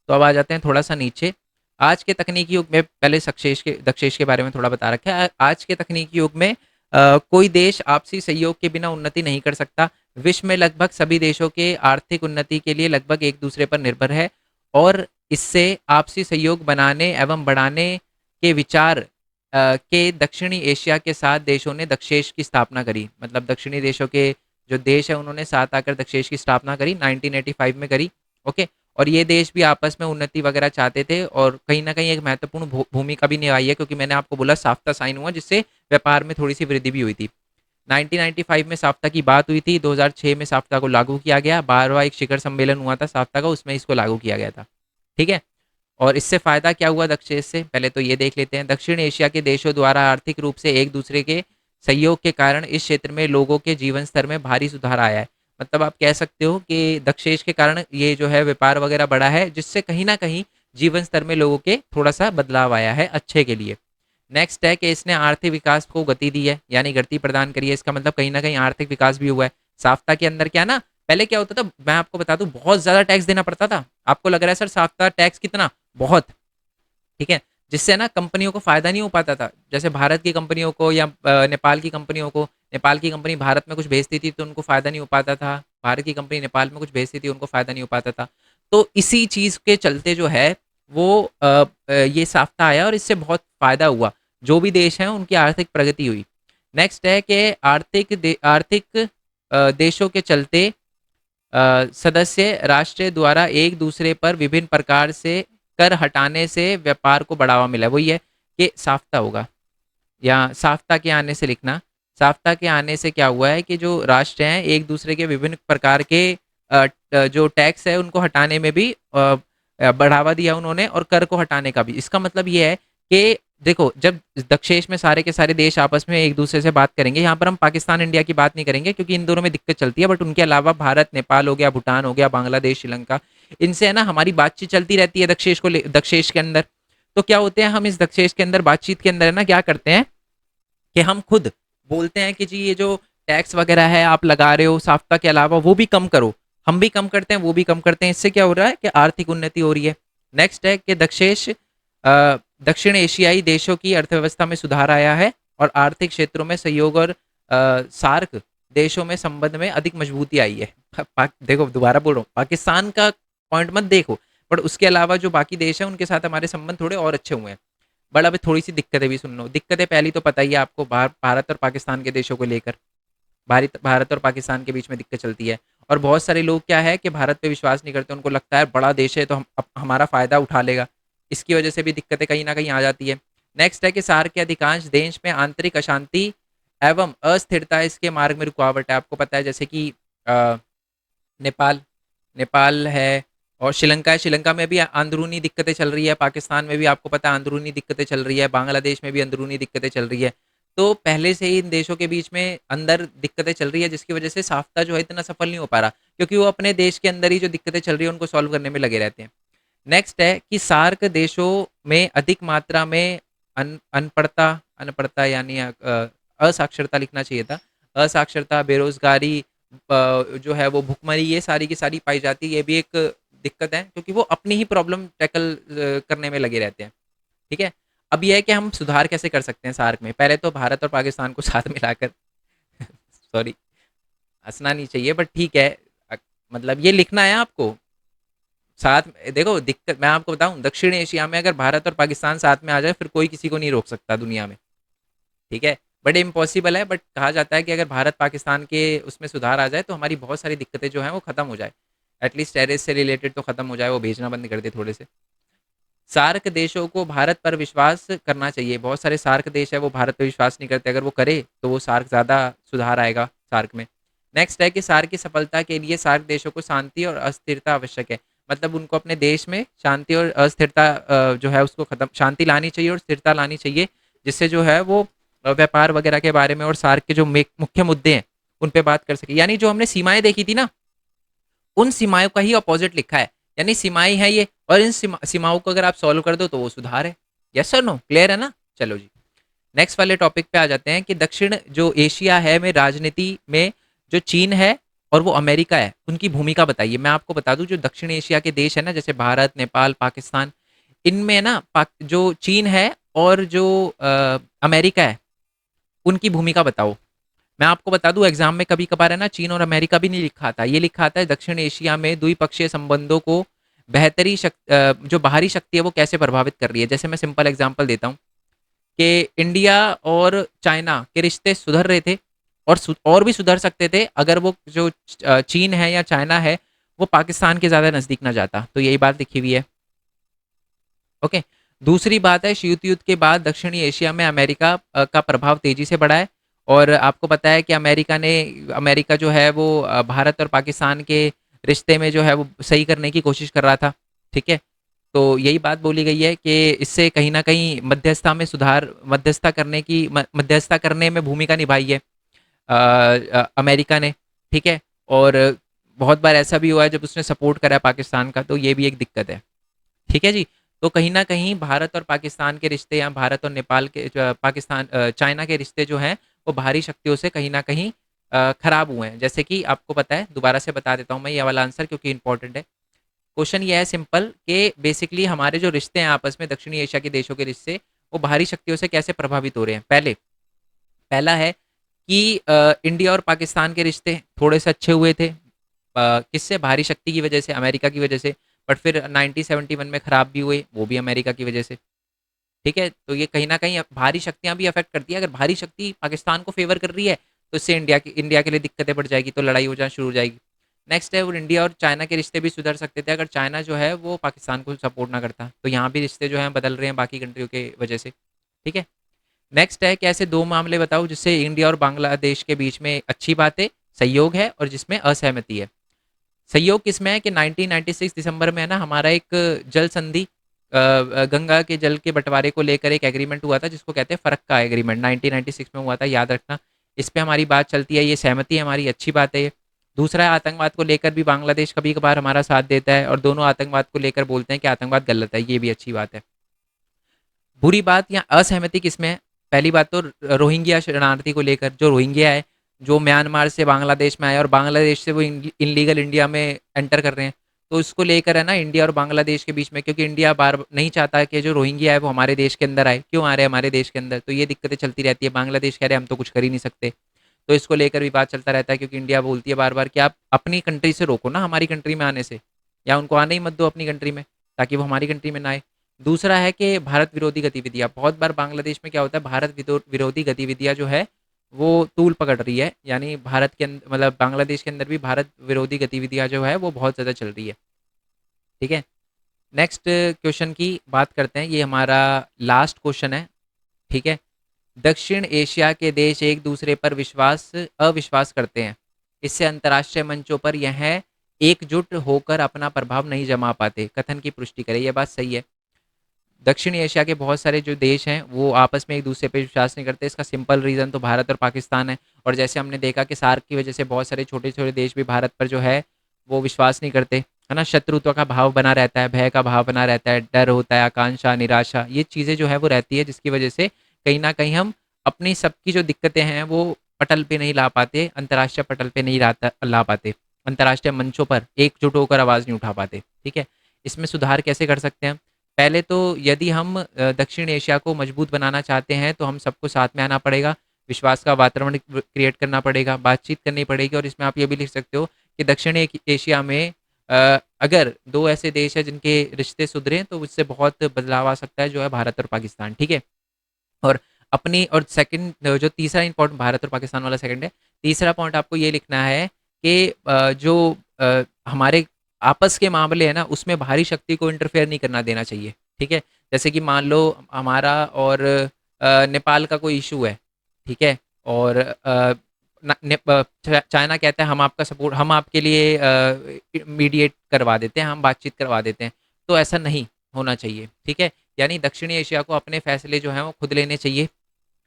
तो अब आ जाते हैं थोड़ा सा नीचे। आज के तकनीकी युग में, पहले सक्सेश के दक्षेश के बारे में थोड़ा बता रखा है। आज के तकनीकी युग में कोई देश आपसी सहयोग के बिना उन्नति नहीं कर सकता। विश्व में लगभग सभी देशों के आर्थिक उन्नति के लिए लगभग एक दूसरे पर निर्भर है, और इससे आपसी सहयोग बनाने एवं बढ़ाने के विचार के दक्षिणी एशिया के 7 देशों ने दक्षेश की स्थापना करी। मतलब दक्षिणी देशों के जो देश है उन्होंने साथ आकर दक्षेश की स्थापना करी, 1985 में करी। ओके। और ये देश भी आपस में उन्नति वगैरह चाहते थे, और कहीं ना कहीं एक महत्वपूर्ण भूमिका भी निभाई है, क्योंकि मैंने आपको बोला साफ्ता साइन हुआ जिससे व्यापार में थोड़ी सी वृद्धि भी हुई थी। 1995 में साफ्ता की बात हुई थी, 2006 में साफ्ता को लागू किया गया, 12वां एक शिखर सम्मेलन हुआ था साफ्ता का, उसमें इसको लागू किया गया था। ठीक है। और इससे फायदा क्या हुआ दक्षेश से, पहले तो ये देख लेते हैं। दक्षिण एशिया के देशों द्वारा आर्थिक रूप से एक दूसरे के सहयोग के कारण इस क्षेत्र में लोगों के जीवन स्तर में भारी सुधार आया है। मतलब आप कह सकते हो कि दक्षेश के कारण ये जो है व्यापार वगैरह बढ़ा है, जिससे कहीं ना कहीं जीवन स्तर में लोगों के थोड़ा सा बदलाव आया है अच्छे के लिए। नेक्स्ट है कि इसने आर्थिक विकास को गति दी है, यानी गति प्रदान करी है। इसका मतलब कहीं ना कहीं आर्थिक विकास भी हुआ है। साफ्ता के अंदर क्या ना, पहले क्या होता था, मैं आपको बता दूं, बहुत ज्यादा टैक्स देना पड़ता था। आपको लग रहा है सर साफ्ता टैक्स कितना, बहुत, ठीक है, जिससे ना कंपनियों को फायदा नहीं हो पाता था। जैसे भारत की कंपनियों को या नेपाल की कंपनियों को, नेपाल की कंपनी भारत में कुछ भेजती थी तो उनको फायदा नहीं हो पाता था, भारत की कंपनी नेपाल में कुछ भेजती थी उनको फायदा नहीं हो पाता था। तो इसी चीज के चलते जो है वो ये साफ्ता आया और इससे बहुत फायदा हुआ, जो भी देश हैं उनकी आर्थिक प्रगति हुई। नेक्स्ट है कि आर्थिक देशों के चलते सदस्य राष्ट्र द्वारा एक दूसरे पर विभिन्न प्रकार से कर हटाने से व्यापार को बढ़ावा मिला। वही है कि साफ्ता होगा, या साफ्ता के आने से लिखना। साफ्ता के आने से क्या हुआ है कि जो राष्ट्र हैं एक दूसरे के विभिन्न प्रकार के जो टैक्स है उनको हटाने में भी बढ़ावा दिया उन्होंने, और कर को हटाने का भी। इसका मतलब ये है कि देखो, जब दक्षेश में सारे के सारे देश आपस में एक दूसरे से बात करेंगे, यहाँ पर हम पाकिस्तान इंडिया की बात नहीं करेंगे क्योंकि इन दोनों में दिक्कत चलती है, बट उनके अलावा भारत, नेपाल हो गया, भूटान हो गया, बांग्लादेश, श्रीलंका, इनसे है ना हमारी बातचीत चलती रहती है दक्षेश के अंदर। तो क्या होते हैं, हम इस दक्षेश के अंदर बातचीत के अंदर है ना क्या करते हैं कि हम खुद बोलते हैं कि जी ये जो टैक्स वगैरह है आप लगा रहे हो साफ्ता के अलावा वो भी कम करो। हम भी कम करते हैं, वो भी कम करते हैं। इससे क्या हो रहा है कि आर्थिक उन्नति हो रही है। नेक्स्ट है कि दक्षिण एशियाई देशों की अर्थव्यवस्था में सुधार आया है और आर्थिक क्षेत्रों में सहयोग, और सार्क देशों में संबंध में अधिक मजबूती आई है। देखो दोबारा बोल रहा हूँ, पाकिस्तान का पॉइंट मत देखो, बट उसके अलावा जो बाकी देश है उनके साथ हमारे संबंध थोड़े और अच्छे हुए हैं। बट अभी थोड़ी सी दिक्कतें भी सुन लो। दिक्कतें पहली तो पता ही है आपको, भारत और पाकिस्तान के देशों को लेकर, भारत और पाकिस्तान के बीच में दिक्कत चलती है। और बहुत सारे लोग क्या है कि भारत पे विश्वास नहीं करते, उनको लगता है बड़ा देश है तो हमारा फायदा उठा लेगा। इसकी वजह से भी दिक्कतें कहीं ना कहीं आ जाती है। नेक्स्ट है कि सार्क के अधिकांश देश में आंतरिक अशांति एवं अस्थिरता इसके मार्ग में रुकावट है। आपको पता है जैसे कि अ, नेपाल नेपाल है, और श्रीलंका है। श्रीलंका में भी अंदरूनी दिक्कतें चल रही है, पाकिस्तान में भी आपको पता है अंदरूनी दिक्कतें चल रही है, बांग्लादेश में भी अंदरूनी दिक्कतें चल रही है। तो पहले से ही इन देशों के बीच में अंदर दिक्कतें चल रही है, जिसकी वजह से साफ्ता जो है इतना सफल नहीं हो पा रहा, क्योंकि वो अपने देश के अंदर ही जो दिक्कतें चल रही है उनको सॉल्व करने में लगे रहते हैं। नेक्स्ट है कि सार्क देशों में अधिक मात्रा में अनपढ़ता अनपढ़ता यानी असाक्षरता लिखना चाहिए था। असाक्षरता, बेरोजगारी, जो है वो भुखमरी, ये सारी की सारी पाई जाती है। ये भी एक दिक्कत है क्योंकि वो अपनी ही प्रॉब्लम टैकल करने में लगे रहते हैं। ठीक है। अब ये है कि हम सुधार कैसे कर सकते हैं सार्क में। पहले तो भारत और पाकिस्तान को साथ मिलाकर सॉरी, हंसना नहीं चाहिए बट ठीक है, अ, मतलब ये लिखना है आपको साथ में। देखो दिक्कत मैं आपको बताऊं, दक्षिण एशिया में अगर भारत और पाकिस्तान साथ में आ जाए फिर कोई किसी को नहीं रोक सकता दुनिया में, ठीक है। बट इम्पॉसिबल है, बट कहा जाता है कि अगर भारत पाकिस्तान के उसमें सुधार आ जाए तो हमारी बहुत सारी दिक्कतें जो हैं वो खत्म हो जाए। एटलीस्ट टेररिस्ट से रिलेटेड तो खत्म हो जाए, वो भेजना बंद कर दे थोड़े से। सार्क देशों को भारत पर विश्वास करना चाहिए। बहुत सारे सार्क देश है वो भारत पर विश्वास नहीं करते, अगर वो करे तो वो सार्क ज़्यादा सुधार आएगा सार्क में। नेक्स्ट है कि सार्क की सफलता के लिए सार्क देशों को शांति और अस्थिरता आवश्यक है। मतलब उनको अपने देश में शांति और अस्थिरता जो है उसको खत्म, शांति लानी चाहिए और स्थिरता लानी चाहिए, जिससे जो है वो व्यापार वगैरह के बारे में और सार्क के जो मुख्य मुद्दे हैं उन पे बात कर सके। यानी जो हमने सीमाएं देखी थी ना, उन सीमाओं का ही अपोजिट लिखा है। यानी सीमाएं हैं ये, और इन सीमाओं को अगर आप सॉल्व कर दो तो वो सुधार है। यस और नो, क्लियर है ना? चलो जी, नेक्स्ट वाले टॉपिक पे आ जाते हैं कि दक्षिण जो एशिया है में राजनीति में जो चीन है और वो अमेरिका है, उनकी भूमिका बताइए। मैं आपको बता दूं, जो दक्षिण एशिया के देश है ना, जैसे भारत, नेपाल, पाकिस्तान, इनमें ना जो चीन है और जो अमेरिका है, उनकी भूमिका बताओ। मैं आपको बता दूं, एग्जाम में कभी कभार है ना चीन और अमेरिका भी नहीं लिखा आता, ये लिखा आता है दक्षिण एशिया में द्विपक्षीय संबंधों को जो बाहरी शक्ति है वो कैसे प्रभावित कर रही है। जैसे मैं सिंपल एग्जांपल देता हूँ कि इंडिया और चाइना के रिश्ते सुधर रहे थे, और भी सुधर सकते थे अगर वो जो चीन है या चाइना है वो पाकिस्तान के ज़्यादा नज़दीक ना जाता। तो यही बात लिखी हुई है। ओके। दूसरी बात है, शीत युद्ध के बाद दक्षिणी एशिया में अमेरिका का प्रभाव तेजी से बढ़ा है। और आपको पता है कि अमेरिका जो है वो भारत और पाकिस्तान के रिश्ते में जो है वो सही करने की कोशिश कर रहा था, ठीक है। तो यही बात बोली गई है कि इससे कहीं ना कहीं मध्यस्थता करने में भूमिका निभाई है अमेरिका ने, ठीक है। और बहुत बार ऐसा भी हुआ है जब उसने सपोर्ट करा है पाकिस्तान का, तो ये भी एक दिक्कत है, ठीक है जी। तो कहीं न कहीं भारत और पाकिस्तान के रिश्ते, या भारत और नेपाल के जो चाइना के रिश्ते जो हैं, वो बाहरी शक्तियों से कहीं न कहीं खराब हुए हैं। जैसे कि आपको पता है, दोबारा से बता देता हूँ मैं ये वाला आंसर क्योंकि इम्पोर्टेंट है। क्वेश्चन ये है सिंपल कि बेसिकली हमारे जो रिश्ते हैं आपस में, दक्षिणी एशिया के देशों के रिश्ते, वो बाहरी शक्तियों से कैसे प्रभावित हो रहे हैं। पहला है कि इंडिया और पाकिस्तान के रिश्ते थोड़े से अच्छे हुए थे, किससे? बाहरी शक्ति की वजह से, अमेरिका की वजह से। बट फिर 1971 में खराब भी हुए, वो भी अमेरिका की वजह से, ठीक है। तो ये कहीं ना कहीं भारी शक्तियां भी अफेक्ट करती है। अगर भारी शक्ति पाकिस्तान को फेवर कर रही है तो इससे इंडिया के लिए दिक्कतें बढ़ जाएगी, तो लड़ाई हो जाना शुरू हो जाएगी। नेक्स्ट है, वो इंडिया और चाइना के रिश्ते भी सुधर सकते थे अगर चाइना जो है वो पाकिस्तान को सपोर्ट ना करता। तो यहाँ भी रिश्ते जो हैं बदल रहे हैं बाकी कंट्रियों के वजह से, ठीक है। नेक्स्ट है कि ऐसे दो मामले बताओ जिससे इंडिया और बांग्लादेश के बीच में अच्छी बातें, सहयोग है, और जिसमें असहमति है। सहयोग किसमें है कि 1996 दिसंबर में है ना हमारा एक जल संधि, गंगा के जल के बंटवारे को लेकर एक एग्रीमेंट हुआ था जिसको कहते हैं फरक्का एग्रीमेंट, 1996 में हुआ था, याद रखना। इस पे हमारी बात चलती है, ये सहमति है हमारी, अच्छी बात है ये। दूसरा है, आतंकवाद को लेकर भी बांग्लादेश कभी कभार हमारा साथ देता है, और दोनों आतंकवाद को लेकर बोलते हैं कि आतंकवाद गलत है, ये भी अच्छी बात है। बुरी बात या असहमति किसमें है? पहली बात तो रोहिंग्या शरणार्थी को लेकर, जो रोहिंग्या है जो म्यांमार से बांग्लादेश में आए और बांग्लादेश से वो इनलीगल इंडिया में एंटर कर रहे हैं, तो इसको लेकर है ना इंडिया और बांग्लादेश के बीच में, क्योंकि इंडिया बार नहीं चाहता कि जो रोहिंग्या है वो हमारे देश के अंदर आए। क्यों आ रहे हैं हमारे देश के अंदर? तो ये दिक्कतें चलती रहती है। बांग्लादेश कह रहे हैं हम तो कुछ कर ही नहीं सकते, तो इसको लेकर भी बात चलता रहता है, क्योंकि इंडिया बोलती है बार बार कि आप अपनी कंट्री से रोको ना हमारी कंट्री में आने से, या उनको आने ही मत दो अपनी कंट्री में, ताकि वो हमारी कंट्री में ना आए। दूसरा है कि भारत विरोधी गतिविधियाँ, बहुत बार बांग्लादेश में क्या होता है, विरोधी गतिविधियाँ जो है वो तूल पकड़ रही है। यानी भारत के अंदर, मतलब बांग्लादेश के अंदर भी भारत विरोधी गतिविधियाँ जो है वो बहुत ज़्यादा चल रही है, ठीक है। नेक्स्ट क्वेश्चन की बात करते हैं, ये हमारा लास्ट क्वेश्चन है, ठीक है। दक्षिण एशिया के देश एक दूसरे पर अविश्वास करते हैं, इससे अंतर्राष्ट्रीय मंचों पर यह एकजुट होकर अपना प्रभाव नहीं जमा पाते, कथन की पुष्टि करें। यह बात सही है। दक्षिण एशिया के बहुत सारे जो देश हैं वो आपस में एक दूसरे पे विश्वास नहीं करते। इसका सिंपल रीज़न तो भारत और पाकिस्तान है। और जैसे हमने देखा कि सार्क की वजह से बहुत सारे छोटे छोटे देश भी भारत पर जो है वो विश्वास नहीं करते, है ना। शत्रुत्व का भाव बना रहता है, भय का भाव बना रहता है, डर होता है, आकांक्षा, निराशा, ये चीज़ें जो है वो रहती है, जिसकी वजह से कहीं ना कहीं हम अपनी सबकी जो दिक्कतें हैं वो पटल पे नहीं ला पाते, अंतर्राष्ट्रीय पटल पे नहीं ला पाते, अंतर्राष्ट्रीय मंचों पर एकजुट होकर आवाज़ नहीं उठा पाते, ठीक है। इसमें सुधार कैसे कर सकते हैं? पहले तो यदि हम दक्षिण एशिया को मजबूत बनाना चाहते हैं तो हम सबको साथ में आना पड़ेगा, विश्वास का वातावरण क्रिएट करना पड़ेगा, बातचीत करनी पड़ेगी। और इसमें आप ये भी लिख सकते हो कि दक्षिण एशिया में अगर दो ऐसे देश हैं जिनके रिश्ते सुधरे तो उससे बहुत बदलाव आ सकता है, जो है भारत और पाकिस्तान, ठीक है। और अपनी और सेकंड जो तीसरा इंपॉर्टेंट, भारत और पाकिस्तान वाला सेकंड है, तीसरा पॉइंट आपको ये लिखना है कि जो हमारे आपस के मामले हैं ना, उसमें बाहरी शक्ति को इंटरफेयर नहीं करना देना चाहिए, ठीक है। जैसे कि मान लो हमारा और नेपाल का कोई इशू है, ठीक है, और चाइना कहता है हम आपका सपोर्ट, हम आपके लिए मीडिएट करवा देते हैं, हम बातचीत करवा देते हैं, तो ऐसा नहीं होना चाहिए, ठीक है। यानी दक्षिणी एशिया को अपने फैसले जो हैं वो खुद लेने चाहिए,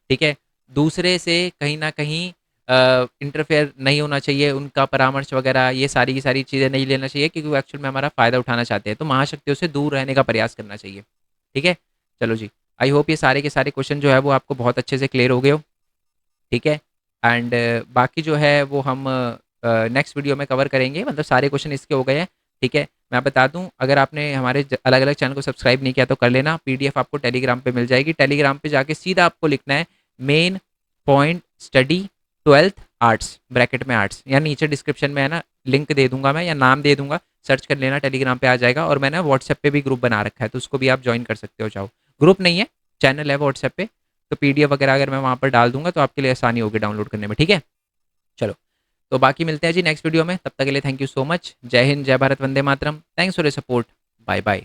ठीक है। दूसरे से कहीं ना कहीं इंटरफेयर नहीं होना चाहिए, उनका परामर्श वगैरह ये सारी की सारी चीज़ें नहीं लेना चाहिए, क्योंकि वो एक्चुअल में हमारा फ़ायदा उठाना चाहते हैं। तो महाशक्तियों से दूर रहने का प्रयास करना चाहिए, ठीक है। चलो जी, आई होप ये सारे के सारे क्वेश्चन जो है वो आपको बहुत अच्छे से क्लियर हो गए हो, ठीक है। एंड बाकी जो है वो हम नेक्स्ट वीडियो में कवर करेंगे, मतलब सारे क्वेश्चन इसके हो गए हैं, ठीक है। मैं बता दूं, अगर आपने हमारे अलग अलग चैनल को सब्सक्राइब नहीं किया तो कर लेना, पीडीएफ आपको टेलीग्राम पे मिल जाएगी। टेलीग्राम पे जाके सीधा आपको लिखना है main point study 12th arts, bracket में आर्ट्स, या नीचे डिस्क्रिप्शन में है ना, लिंक दे दूंगा मैं या नाम दे दूंगा, सर्च कर लेना, टेलीग्राम पे आ जाएगा। और मैंने व्हाट्सएप पे भी ग्रुप बना रखा है, तो उसको भी आप ज्वाइन कर सकते हो चाहो। ग्रुप नहीं है, चैनल है व्हाट्सएप पे, तो पीडीएफ वगैरह अगर मैं वहाँ पर डाल दूंगा तो आपके लिए आसानी होगी डाउनलोड करने में, ठीक है। चलो, तो बाकी मिलते हैं जी नेक्स्ट वीडियो में, तब तक के लिए थैंक यू सो मच। जय हिंद, जय Bharat, Vande Mataram. Thanks for your support. Bye bye.